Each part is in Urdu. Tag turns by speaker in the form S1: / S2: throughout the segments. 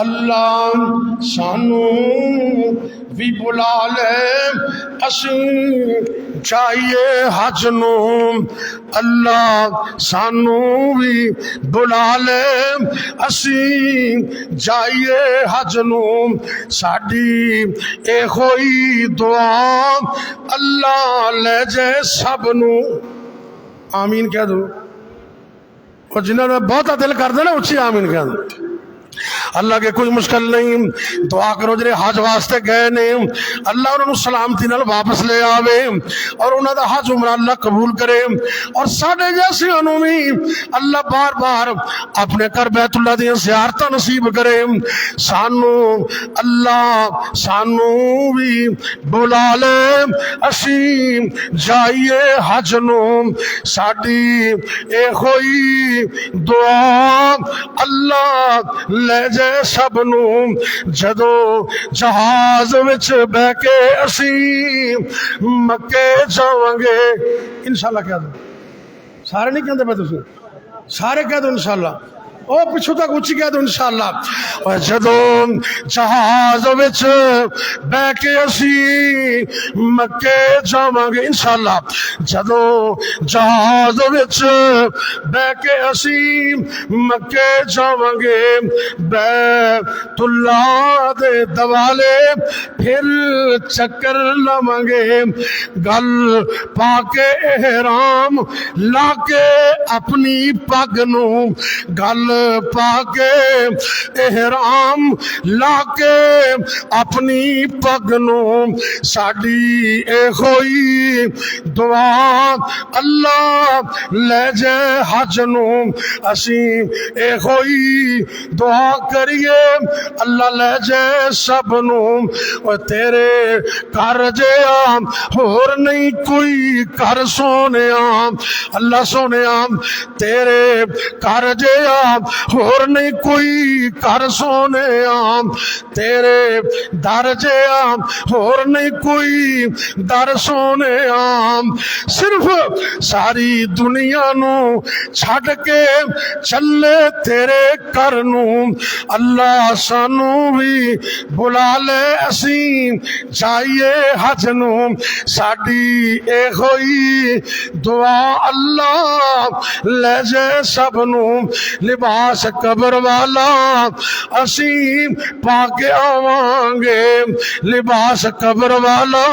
S1: اللہ سانو بھی بلا لے اسی جائیے حج نو، اللہ سانو بھی بلا لے اسی جائیے حج نو، ساڈی اے ہوئی دعا اللہ لے جے سب نو۔ آمین کہہ دو، اور جنہوں نے بہتا دل کر دے نا اچھی آمین کہہ دو۔ اللہ کے کوئی مشکل نہیں، دعا کرو جنہیں حج واسطے گئے نے اللہ انہوں سلامتی نال واپس لے آوے، اور انہوں دا حج عمرہ اللہ قبول کرے، اور ساڑھے جیسے انہوں بھی اللہ بار بار اپنے کر بیت اللہ دیا زیارتہ نصیب کرے۔ سانو اللہ سانو بھی بلا لے اسی جائیے حج نو، ساڑھی اے ہوئی دعا اللہ لے جے سب نو، جدو جہاز وچ بہ کے اسی مکے جاواں گے انشاءاللہ۔ کہہ دو سارے نہیں کہندے پے تسی، سارے کہہ دو انشاءاللہ، او پچھو تک اچھی کہہ دو انشاءاللہ۔ اور جدو جہاز وچ بہ کے اسی مکے جاواں گے انشاءاللہ، جدو جہاز وچ بہ کے اسی مکے جاواں گے، بیت اللہ دے دوالے پھر چکر لاواں گے، گل پا کے احرام لا کے اپنی پگ نو، گل پا کے احرام لا کے اپنی پگ نو، ساڈی اے ہوئی دعا اللہ لے جے حج نو، اسی اے ہوئی دعا کریے اللہ لے جے سب نو، اور تیرے کر جے ہور نہیں کوئی کر سونے اللہ سونے تیرے کر جے ہور نہیں کوئی کر سونے تیرے در جے ہور نہیں کوئی در سونے، صرف ساری دنیا نو چھڑ کے چلے تیرے کر نو، اللہ سانو بھی بلا لے اسی جائیے حج نو، ساڈی اے ہوئی دعا اللہ لے جے سب نو، لباس قبر والا اسی پا کے آواں گے، لباس قبر والا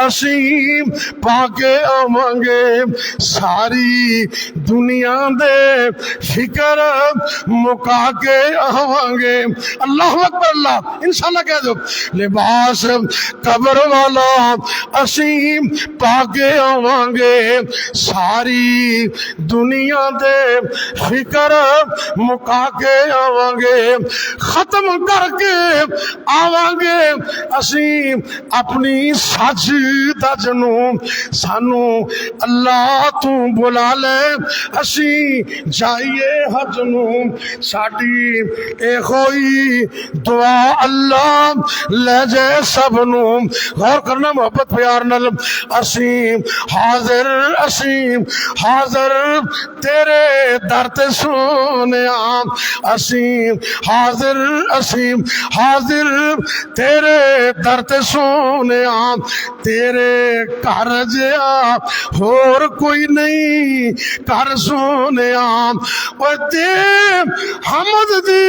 S1: اسی پا کے آواں گے، ساری دنیا دے فکر مکا کے آواں گے، اللہ اکبر اللہ انشاءاللہ کہہ دو، لباس قبر والا اسی پا کے آواں گے، ساری دنیا دے فکر مکا کے آواں گے، ختم کر کے آواں گے اسی اپنی سج دج نو، سانو اللہ تو بلا لے اسی جائیے حج نو، ساڈی اے ہوئی دعا اللہ لے جے سب نو، غور کرنا محبت پیار نال، اسی حاضر تیرے در تے سونے اسی حاضر تیرے در تے سونے، تیرے کر جیا ہور کوئی نہیں کر سونے، اور دے حمد دی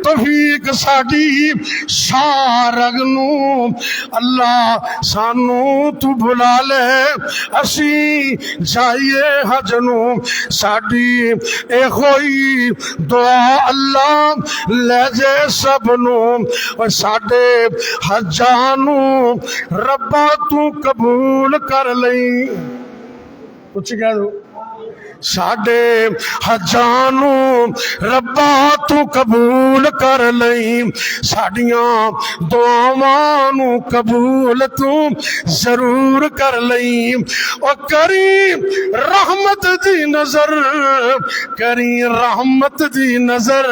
S1: توفیق ساڈی شارگ نو، اللہ سانو تو بلا لے اسی جائیے حج نو، ساڈی اے ہوئی دعا اللہ لے جے سب نو، اور ساڈے حجاں نو ربا تو قبول کر لئی، کچھ کہہ دو، ساڈے حجاں نو ربا تو قبول کر لئی، ساڈیاں دعاواں نو قبول تو ضرور کر لئی، اور کری رحمت دی نظر، کری رحمت دی نظر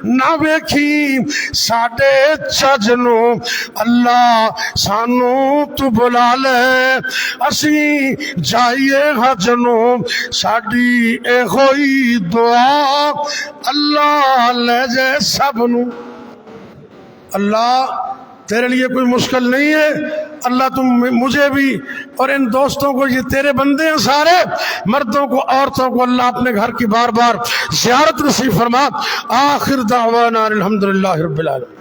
S1: نہ ویکھی ساڈے چج نو، اللہ سانو تو بلا لے اسی جائیے حج نو، ساڈی اے ہوئی دعا اللہ لے جے سب نو۔ اللہ تیرے لیے کوئی مشکل نہیں ہے، اللہ تم مجھے بھی اور ان دوستوں کو، یہ تیرے بندے ہیں سارے، مردوں کو عورتوں کو اللہ اپنے گھر کی بار بار زیارت نصیب فرما۔ آخر دعوانا الحمدللہ رب العالمین۔